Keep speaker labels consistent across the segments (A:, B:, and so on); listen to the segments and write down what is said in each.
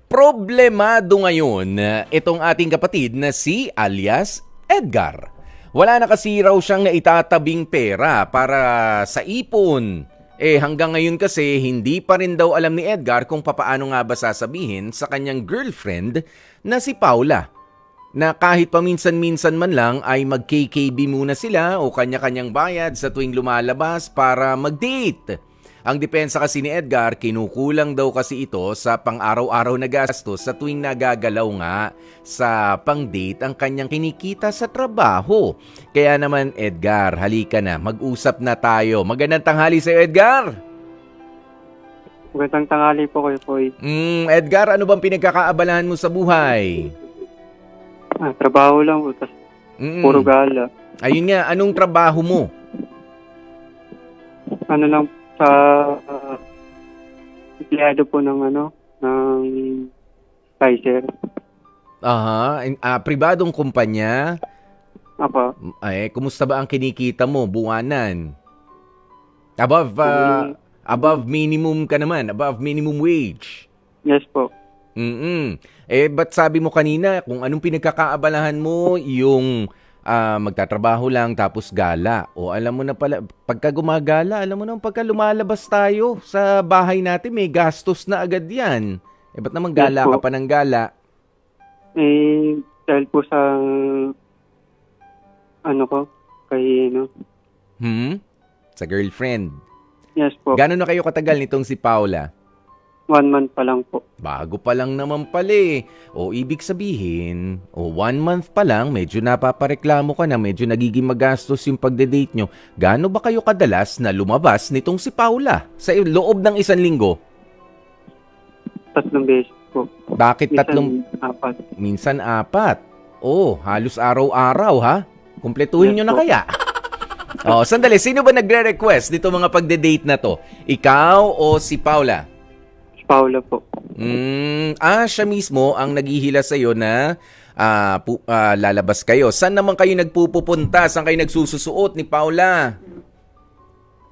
A: Problemado ngayon itong ating kapatid na si alias Edgar. Wala na kasi raw siyang naitatabing pera para sa ipon. Hanggang ngayon kasi hindi pa rin daw alam ni Edgar kung papaano nga ba sasabihin sa kanyang girlfriend na si Paula. Na kahit paminsan-minsan man lang ay mag-KKB muna sila o kanya-kanyang bayad sa tuwing lumalabas para mag-date. Ang depensa kasi ni Edgar, kinukulang daw kasi ito sa pang-araw-araw na gastos sa tuwing nagagalaw nga sa pang-date ang kanyang kinikita sa trabaho. Kaya naman Edgar, halika na, mag-usap na tayo. Magandang tanghali sa iyo, Edgar!
B: Magandang tanghali po kayo, Poy.
A: Edgar, ano bang pinagkakaabalahan mo sa buhay?
B: Trabaho lang po, tas puro gala.
A: Ayun nga, anong trabaho mo?
B: Ano lang, sa empleyado po ng Kaiser.
A: Aha, pribadong kumpanya.
B: Apa,
A: Kumusta ba ang kinikita mo buwanan? Above minimum ka naman, above minimum wage.
B: yes po.
A: Ba't sabi mo kanina kung anong pinagkakaabalahan mo yung magtatrabaho lang tapos gala? O alam mo na pala, pagka gumagala, alam mo na pagka lumalabas tayo sa bahay natin, may gastos na agad yan. Ba't naman gala
B: Yes, po.
A: ka pa ng gala?
B: Dahil po sa,
A: Sa girlfriend.
B: yes po.
A: Gano'n na kayo katagal nitong si Paula?
B: 1 month pa lang po.
A: Bago pa lang naman pala eh. O ibig sabihin, 1 month pa lang, medyo napapareklamo ka na, medyo nagiging magastos yung pagde-date nyo. Gaano ba kayo kadalas na lumabas nitong si Paula sa loob ng 1 linggo?
B: 3 beses po.
A: Bakit
B: Apat.
A: Minsan 4. Halos araw-araw ha? Kumpletuhin
B: Yes,
A: nyo na
B: po.
A: kaya? Sandali, sino ba nagre-request dito mga pagde-date na to? Ikaw o si Paula?
B: Paula po.
A: Siya mismo ang naghihila sa'yo na lalabas kayo. Saan naman kayo nagpupunta? Saan kayo nagsususuot ni Paula?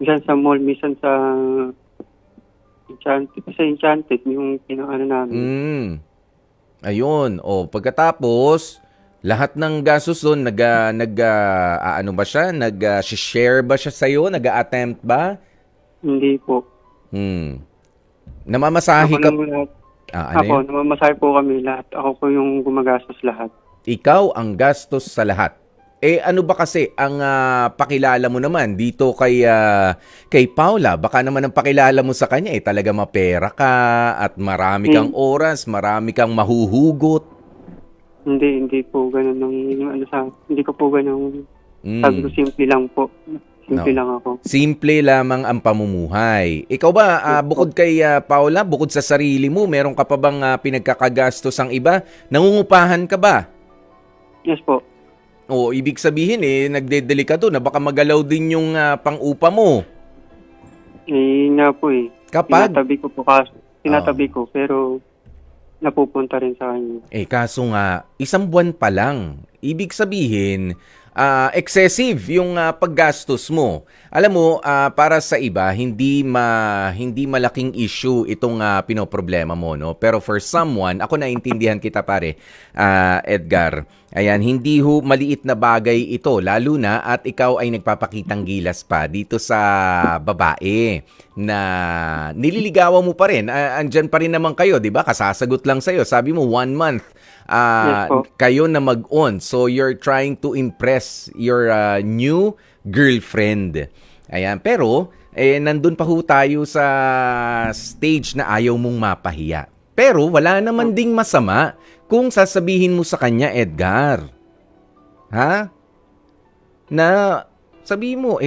B: Minsan sa mall, minsan sa Enchanted, yung namin.
A: Ayun. Pagkatapos, lahat ng gastos doon, nag-share ba siya sa'yo? Nag-attempt ba?
B: Hindi po.
A: Namamasahe ka?
B: Ako lang lahat.
A: Ano yun?
B: Namamasahe po kami lahat. Ako po yung gumagastos lahat.
A: Ikaw ang gastos sa lahat. Ano ba kasi ang pakilala mo naman dito kay Paula? Baka naman ang pakilala mo sa kanya talaga mapera ka at marami kang oras, marami kang mahuhugot.
B: Hindi po ganun hindi ko po ganun. Sabi ko simple lang po. Simple lang ako.
A: Simple lamang ang pamumuhay. Ikaw ba, bukod kay Paula, bukod sa sarili mo, meron ka pa bang pinagkakagastos ang iba? Nangungupahan ka ba?
B: Yes po.
A: Ibig sabihin nagdedeli ka doon na baka magalaw din yung pang-upa mo.
B: Nga po
A: Kapag?
B: Tinatabi ko pero napupunta rin sa kanya.
A: Kaso nga, 1 buwan pa lang. Ibig sabihin, excessive yung paggastos mo. Alam mo, para sa iba, hindi malaking issue itong pinoproblema mo, no? Pero for someone, ako naintindihan kita pare, Edgar. Ayan, hindi maliit na bagay ito, lalo na at ikaw ay nagpapakitang gilas pa dito sa babae na nililigawan mo pa rin. Andyan pa rin naman kayo, di ba? Kasasagot lang sa'yo. Sabi mo, 1 month.
B: Yes po.
A: Kayo na mag-on. So, you're trying to impress your new girlfriend. Ayan. Pero, nandun pa ho tayo sa stage na ayaw mong mapahiya. Pero, wala naman ding masama kung sasabihin mo sa kanya, Edgar. Ha? Na, sabihin mo,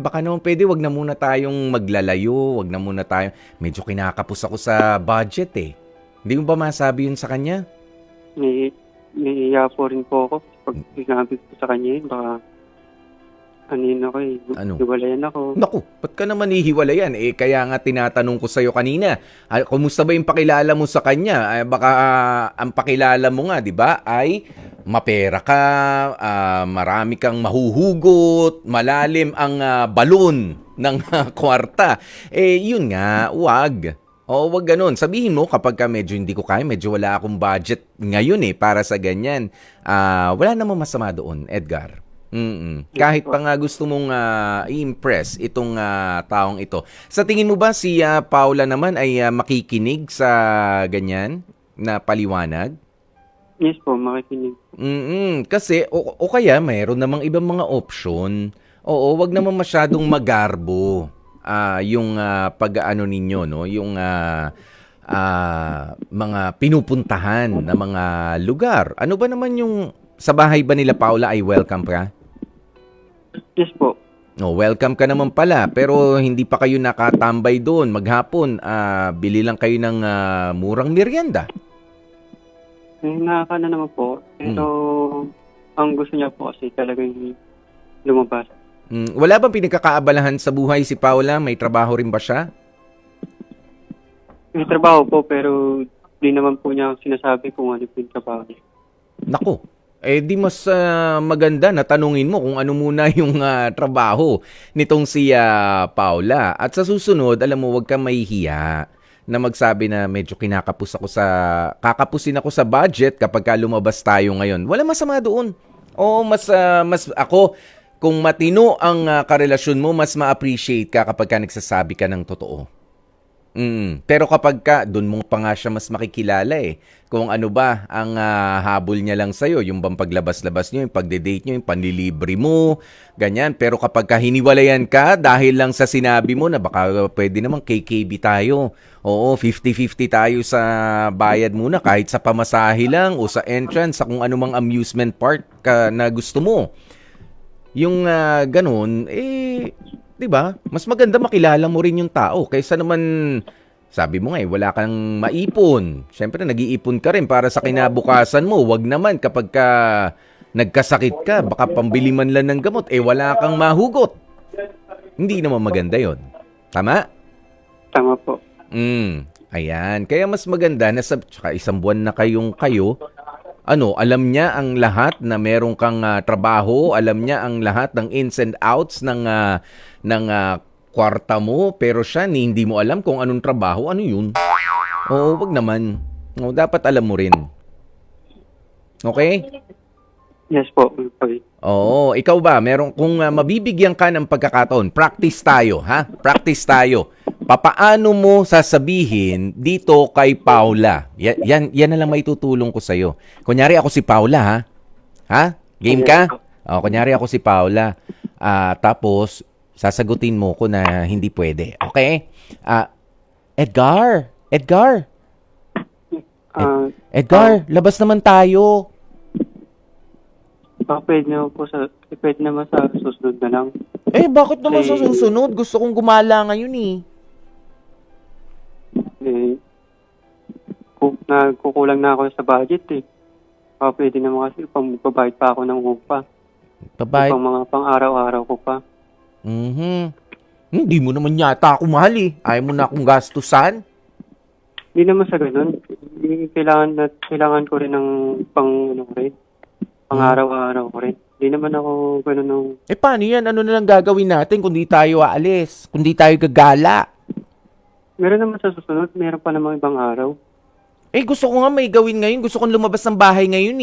A: baka naman pwede, wag na muna tayong maglalayo. Wag na muna tayo. Medyo kinakapos ako sa budget Hindi mo ba masabi yun sa kanya?
B: Naiiya po rin po ako. Pag sinabi ko sa kanya baka ako
A: Ano?
B: hiwalayan ako.
A: Naku, ba't ka naman hihiwalayan? Kaya nga tinatanong ko sa'yo kanina, kumusta ba yung pakilala mo sa kanya? Baka ang pakilala mo nga, di ba, ay mapera ka, marami kang mahuhugot, malalim ang balon ng kwarta. Yun nga, wag. Oo, wag ganun. Sabihin mo kapag ka medyo hindi ko kaya, medyo wala akong budget ngayon para sa ganyan. Wala namang masama doon, Edgar. Kahit pa nga gusto mong i-impress itong taong ito. Sa tingin mo ba si Paula naman ay makikinig sa ganyan na paliwanag?
B: Yes po, makikinig.
A: Kasi o kaya mayroon namang ibang mga option. Oo, wag naman masyadong magarbo. Yung pag-ano ninyo, no? Yung mga pinupuntahan na mga lugar. Ano ba naman yung sa bahay ba nila Paula ay welcome ka?
B: Yes po.
A: No, welcome ka naman pala, pero hindi pa kayo nakatambay doon maghapon. Bili lang kayo ng murang merienda.
B: Nakaka na naman po. Pero ang gusto niya po kasi talagang lumabas.
A: Wala bang pinagkakaabalahan sa buhay si Paula? May trabaho rin ba siya?
B: May trabaho po pero di naman po niya sinasabi kung ano po yung trabaho niya.
A: Nako, di mas maganda na tanungin mo kung ano muna yung trabaho nitong si Paula. At sa susunod, alam mo, wag kang mahihiya na magsabi na medyo kakapusin ako sa budget kapag lumabas tayo ngayon. Wala masama doon. Oo, mas ako, kung matino ang karelasyon mo, mas ma-appreciate ka kapag ka nagsasabi ka ng totoo. Pero kapag ka, doon mo pa nga siya mas makikilala kung ano ba ang habol niya lang sa'yo, yung bang paglabas-labas niyo, yung pagde-date niyo, yung panlilibre mo, ganyan. Pero kapag ka hiniwalayan ka dahil lang sa sinabi mo na baka pwede naman KKB tayo. Oo, 50-50 tayo sa bayad muna kahit sa pamasahe lang o sa entrance, sa kung anumang amusement park na gusto mo. Yung ganun, 'di ba? Mas maganda makilala mo rin yung tao kaysa naman sabi mo nga wala kang maipon. Syempre nag-iipon ka rin para sa kinabukasan mo. Wag naman kapag ka nagkasakit ka, baka pambili man lang ng gamot wala kang mahugot. Hindi naman maganda 'yon. Tama?
B: Tama po.
A: Ayan. Kaya mas maganda na tsaka isang buwan na kayo, alam niya ang lahat na meron kang trabaho, alam niya ang lahat ng ins and outs ng kwarta mo, pero siya hindi mo alam kung anong trabaho, ano yun? Oo, wag naman. Oo, dapat alam mo rin. Okay?
B: Yes po. Okay.
A: Oo, ikaw ba, kung mabibigyan ka ng pagkakataon, practice tayo, ha? Practice tayo. Papaano mo sasabihin dito kay Paula? Yan na lang may tutulong ko sa'yo. Kunyari ako si Paula, ha? Ha? Game ka? O, kunyari ako si Paula. Tapos, sasagutin mo ko na hindi pwede. Okay? Edgar! Edgar, labas naman tayo.
B: Pwede naman sa susunod na lang.
A: Bakit naman sa susunod? Gusto kong gumala ngayon
B: Nagkukulang na ako sa budget pwede naman kasi pagbabayad pa ako ng upa.
A: Pabayad?
B: Mga pang-araw-araw ko pa.
A: Hindi mo naman yata ako mahal Ayaw mo na akong gastusan?
B: Hindi naman sa ganun. Kailangan ko rin ng pang-araw-araw ko rin. Hindi naman ako ganun ng...
A: Paano yan? Ano na lang gagawin natin kung di tayo aalis? Kung di tayo gagala?
B: Meron naman sa susunod. Meron pa namang ibang araw.
A: Gusto ko nga may gawin ngayon. Gusto kong lumabas ng bahay ngayon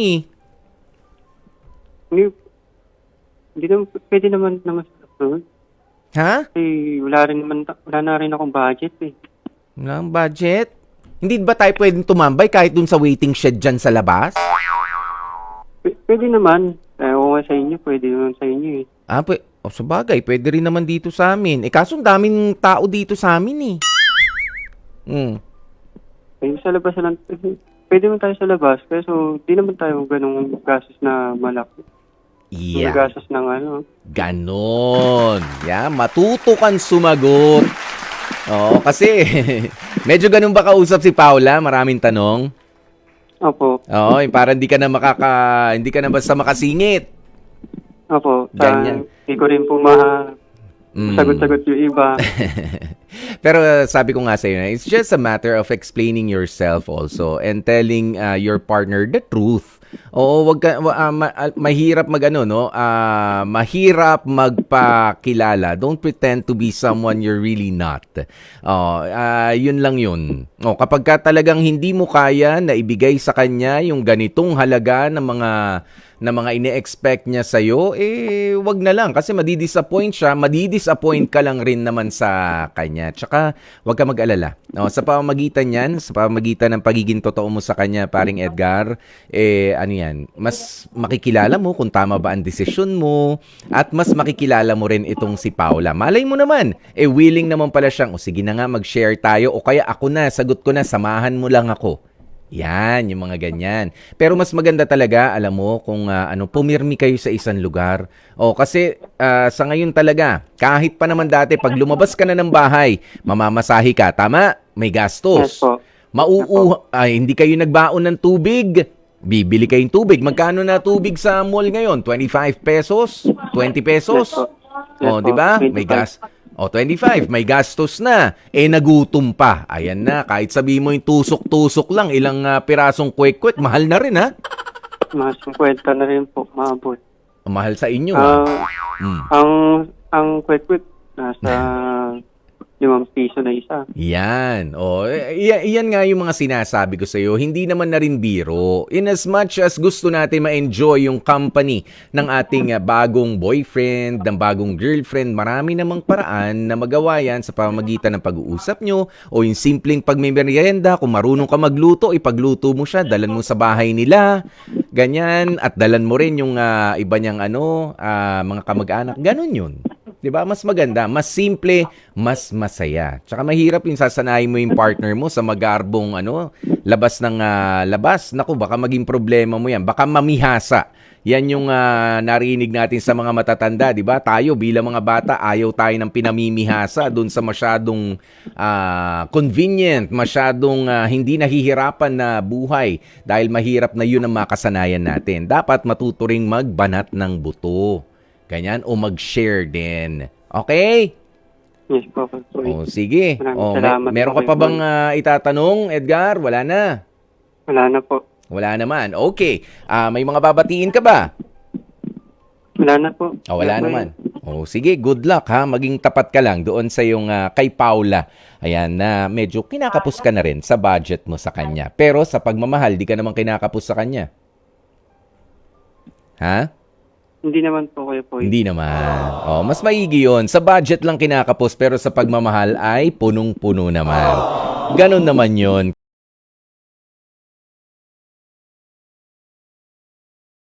B: Hindi naman, pwede naman sa susunod.
A: Ha?
B: Kasi wala na rin akong budget
A: Wala akong budget? Hindi ba tayo pwedeng tumambay kahit dun sa waiting shed dyan sa labas?
B: Pwede naman. Kung sa inyo, pwede naman sa inyo
A: sa bagay, pwede rin naman dito sa amin. Kaso ang daming tao dito sa amin
B: Sa labas na lang. Pwede naman tayo sa labas. Pero di naman tayo ganung gastos na malaki.
A: Yeah.
B: Gastos ng
A: Ganon. Matuto kang sumagot. Oo, kasi medyo ganun ba kausap si Paula? Maraming tanong.
B: Opo.
A: Oo, para hindi ka na basta makasingit.
B: Opo.
A: Ganyan.
B: Hindi ko rin po sagot-sagot yung iba.
A: Pero sabi ko nga sa iyo, it's just a matter of explaining yourself also and telling your partner the truth. Oo, wag ka mahirap magano no? Mahirap magpakilala. Don't pretend to be someone you're really not. Oh, yun lang yun. Oh, kapag ka talagang hindi mo kaya na ibigay sa kanya yung ganitong halaga ng mga ine-expect niya sa iyo, wag na lang kasi madidisappoint siya, madidisappoint ka lang rin naman sa kanya. Tsaka wag ka mag-alala. No, sa pamamagitan niyan, sa pamamagitan ng pagiging totoo mo sa kanya, paring Edgar, ano yan, mas makikilala mo kung tama ba ang desisyon mo at mas makikilala mo rin itong si Paula. Malay mo naman, willing naman pala siyang, sige na nga, mag-share tayo o kaya ako na, sagot ko na, samahan mo lang ako. Yan, yung mga ganyan. Pero mas maganda talaga, alam mo, kung pumirmi kayo sa isang lugar. O, kasi sa ngayon talaga, kahit pa naman dati, pag lumabas ka na ng bahay, mamamasahi ka, tama? May gastos.
B: Yes po.
A: Hindi kayo nagbaon ng tubig. Bibili kayong tubig. Magkano na tubig sa mall ngayon? 25 pesos? 20 pesos?
B: Yes po. Yes
A: O, di ba?
B: 25.
A: May gas. O, 25. May gastos na. Nagutom pa. Ayan na. Kahit sabihin mo yung tusok-tusok lang, ilang pirasong kwek-kwek, mahal na rin, ha?
B: Mas 50 na rin po, maabot.
A: Mahal sa inyo, ha?
B: Ang kwek-kwek, nasa 5 piso na isa.
A: Yan. O, yan nga yung mga sinasabi ko sa iyo. Hindi naman na rin biro. In as much as gusto natin ma-enjoy yung company ng ating bagong boyfriend, ng bagong girlfriend, marami namang paraan na magawa yan sa pamamagitan ng pag-uusap nyo o yung simpleng pagmimerienda. Kung marunong ka magluto, ipagluto mo siya, dalan mo sa bahay nila. Ganyan. At dalan mo rin yung iba niyang mga kamag-anak. Ganun yun. 'Di ba? Mas maganda, mas simple, mas masaya. Tsaka mahirap yung sasanayin mo yung partner mo sa magarbong labas ng labas. Naku, baka maging problema mo 'yan. Baka mamihasa. Yan yung narinig natin sa mga matatanda, 'di ba? Tayo bilang mga bata, ayaw tayo ng pinamimihasa doon sa masyadong convenient, masyadong hindi nahihirapan na buhay dahil mahirap na 'yun ang makasanayan natin. Dapat matuto ring magbanat ng buto. Ganyan, o mag-share din. Okay?
B: Yes po.
A: O, sige.
B: Maraming salamat
A: Meron
B: po
A: ka pa
B: kayo.
A: bang itatanong, Edgar? Wala na.
B: Wala na po.
A: Wala naman. Okay. May mga babatiin ka ba?
B: Wala na po.
A: Wala naman. O, sige. Good luck, ha? Maging tapat ka lang doon sa yung kay Paula. Ayan, na medyo kinakapos ka na rin sa budget mo sa kanya. Pero sa pagmamahal, di ka naman kinakapos sa kanya. Ha?
B: Hindi naman po kayo po.
A: Hindi naman. Mas maigi yun. Sa budget lang kinakapos pero sa pagmamahal ay punong-puno naman. Ganon naman yun.